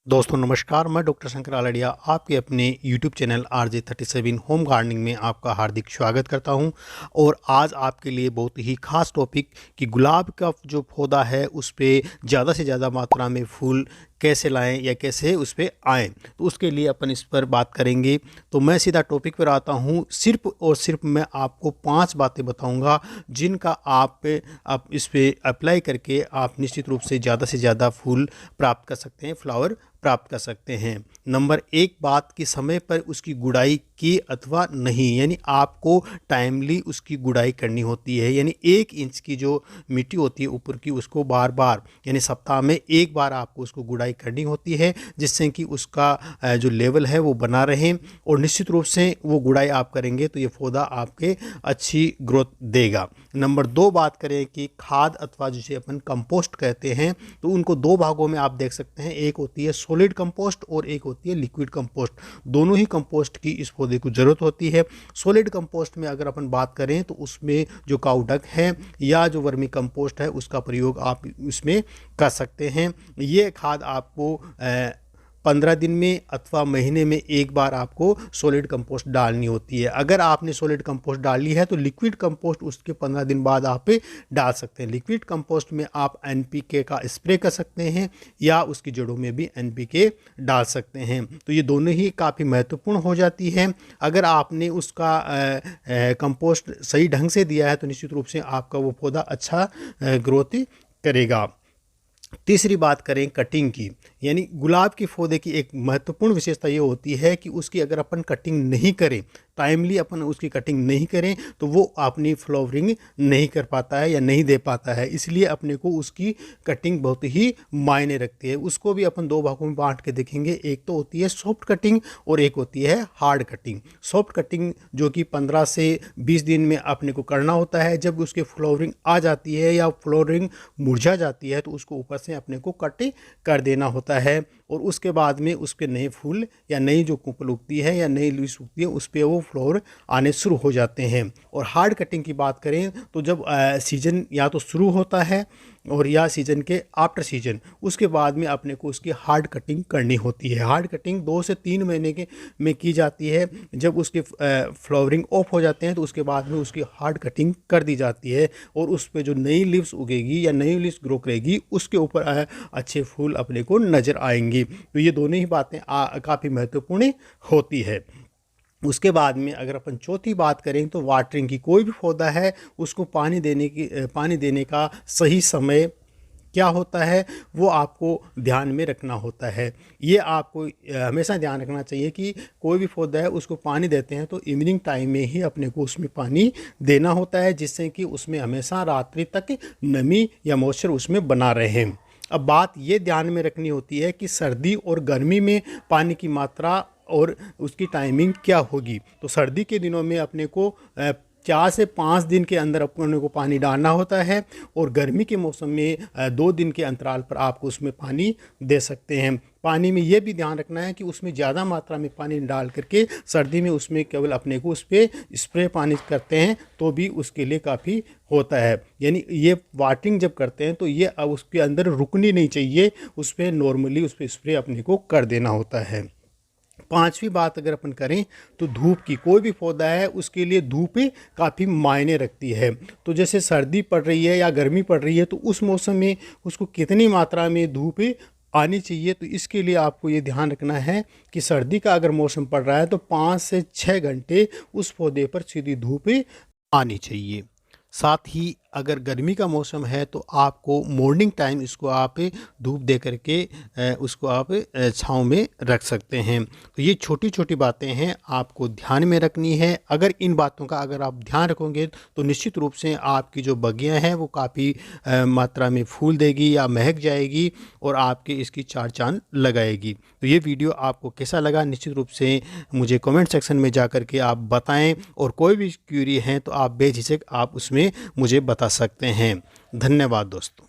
दोस्तों नमस्कार, मैं डॉक्टर शंकर आलड़िया आपके अपने YouTube channel RJ37 home gardening में आपका हार्दिक स्वागत करता हूं। और आज आपके लिए बहुत ही ख़ास टॉपिक कि गुलाब का जो पौधा है उस पे ज़्यादा से ज़्यादा मात्रा में फूल कैसे लाएं या कैसे उस पे आएँ, तो उसके लिए अपन इस पर बात करेंगे। तो मैं सीधा टॉपिक पर आता हूं। सिर्फ और सिर्फ मैं आपको 5 बातें बताऊंगा जिनका आप इस पे अप्लाई करके आप निश्चित रूप से ज़्यादा फूल प्राप्त कर सकते हैं, फ्लावर प्राप्त कर सकते हैं। नंबर 1 बात कि समय पर उसकी गुड़ाई की अथवा नहीं, यानी आपको टाइमली उसकी गुड़ाई करनी होती है। यानी 1 इंच की जो मिट्टी होती है ऊपर की, उसको बार बार यानी सप्ताह में 1 बार आपको उसको गुड़ाई करनी होती है, जिससे कि उसका जो लेवल है वो बना रहे। और निश्चित रूप से वो गुड़ाई आप करेंगे तो ये पौधा आपके अच्छी ग्रोथ देगा। नंबर 2 बात करें कि खाद अथवा जिसे अपन कंपोस्ट कहते हैं, तो उनको 2 भागों में आप देख सकते हैं। एक होती है सॉलिड कंपोस्ट और एक होती है लिक्विड कंपोस्ट। दोनों ही कंपोस्ट की इस पौधे को ज़रूरत होती है। सॉलिड कंपोस्ट में अगर अपन बात करें तो उसमें जो काऊ डंग है या जो वर्मी कंपोस्ट है उसका प्रयोग आप इसमें कर सकते हैं। ये खाद आपको 15 दिन में अथवा महीने में 1 बार आपको सॉलिड कंपोस्ट डालनी होती है। अगर आपने सॉलिड कंपोस्ट डाली है तो लिक्विड कंपोस्ट उसके 15 दिन बाद आप डाल सकते हैं। लिक्विड कंपोस्ट में आप NPK का स्प्रे कर सकते हैं या उसकी जड़ों में भी NPK डाल सकते हैं। तो ये दोनों ही काफ़ी महत्वपूर्ण हो जाती है। अगर आपने उसका कंपोस्ट सही ढंग से दिया है तो निश्चित रूप से आपका वो पौधा अच्छा ग्रोथ करेगा। तीसरी बात करें कटिंग की, यानी गुलाब के पौधे की एक महत्वपूर्ण विशेषता ये होती है कि उसकी अगर अपन कटिंग नहीं करें, टाइमली अपन उसकी कटिंग नहीं करें तो वो अपनी फ्लावरिंग नहीं कर पाता है या नहीं दे पाता है। इसलिए अपने को उसकी कटिंग बहुत ही मायने रखती है। उसको भी अपन 2 भागों में बांट के देखेंगे। एक तो होती है सॉफ्ट कटिंग और एक होती है हार्ड कटिंग। सॉफ्ट कटिंग जो कि 15 से 20 दिन में अपने को करना होता है। जब उसके फ्लावरिंग आ जाती है या फ्लावरिंग मुरझा जाती है तो उसको ऊपर से अपने को कट कर देना होता है और उसके बाद में उसके नए फूल या नई जो कुपल उगती है या नई लीव्स उगती है उस पर वो फ्लावर आने शुरू हो जाते हैं। और हार्ड कटिंग की बात करें तो जब सीजन या तो शुरू होता है और या सीजन के आफ्टर सीजन, उसके बाद में अपने को उसकी हार्ड कटिंग करनी होती है। हार्ड कटिंग 2 से 3 महीने के में की जाती है। जब उसके फ्लावरिंग ऑफ हो जाते हैं तो उसके बाद में उसकी हार्ड कटिंग कर दी जाती है और उस पर जो नई लीव्स उगेगी या नई लीव्स ग्रो करेगी उसके ऊपर अच्छे फूल अपने को नज़र आएंगी। तो ये दोनों ही बातें काफ़ी महत्वपूर्ण होती है। उसके बाद में अगर अपन चौथी बात करें तो वाटरिंग की, कोई भी पौधा है उसको पानी देने का सही समय क्या होता है वो आपको ध्यान में रखना होता है। ये आपको हमेशा ध्यान रखना चाहिए कि कोई भी पौधा है उसको पानी देते हैं तो इवनिंग टाइम में ही अपने को उसमें पानी देना होता है, जिससे कि उसमें हमेशा रात्रि तक नमी या मॉइस्चर उसमें बना रहे। अब बात ये ध्यान में रखनी होती है कि सर्दी और गर्मी में पानी की मात्रा और उसकी टाइमिंग क्या होगी। तो सर्दी के दिनों में अपने को 4 से 5 दिन के अंदर अपने को पानी डालना होता है और गर्मी के मौसम में 2 दिन के अंतराल पर आपको उसमें पानी दे सकते हैं। पानी में ये भी ध्यान रखना है कि उसमें ज़्यादा मात्रा में पानी डाल करके सर्दी में उसमें केवल अपने को उस पर स्प्रे पानी करते हैं तो भी उसके लिए काफ़ी होता है। यानी ये वाटरिंग जब करते हैं तो ये अब उसके अंदर रुकनी नहीं चाहिए, उस पर नॉर्मली उस पर स्प्रे अपने को कर देना होता है। 5वीं बात अगर अपन करें तो धूप की, कोई भी पौधा है उसके लिए धूप काफ़ी मायने रखती है। तो जैसे सर्दी पड़ रही है या गर्मी पड़ रही है तो उस मौसम में उसको कितनी मात्रा में धूप आनी चाहिए, तो इसके लिए आपको ये ध्यान रखना है कि सर्दी का अगर मौसम पड़ रहा है तो 5 से 6 घंटे उस पौधे पर सीधी धूप आनी चाहिए। साथ ही अगर गर्मी का मौसम है तो आपको मॉर्निंग टाइम इसको आप धूप दे करके उसको आप छांव में रख सकते हैं। तो ये छोटी छोटी बातें हैं आपको ध्यान में रखनी है। अगर इन बातों का अगर आप ध्यान रखोगे तो निश्चित रूप से आपकी जो बगियां हैं वो काफ़ी मात्रा में फूल देगी या महक जाएगी और आपके इसकी 4 चांद लगाएगी। तो ये वीडियो आपको कैसा लगा निश्चित रूप से मुझे कमेंट सेक्शन में जा कर के आप बताएं और कोई भी क्यूरी है तो आप बेझिझक आप उसमें मुझे बता सकते हैं। धन्यवाद दोस्तों।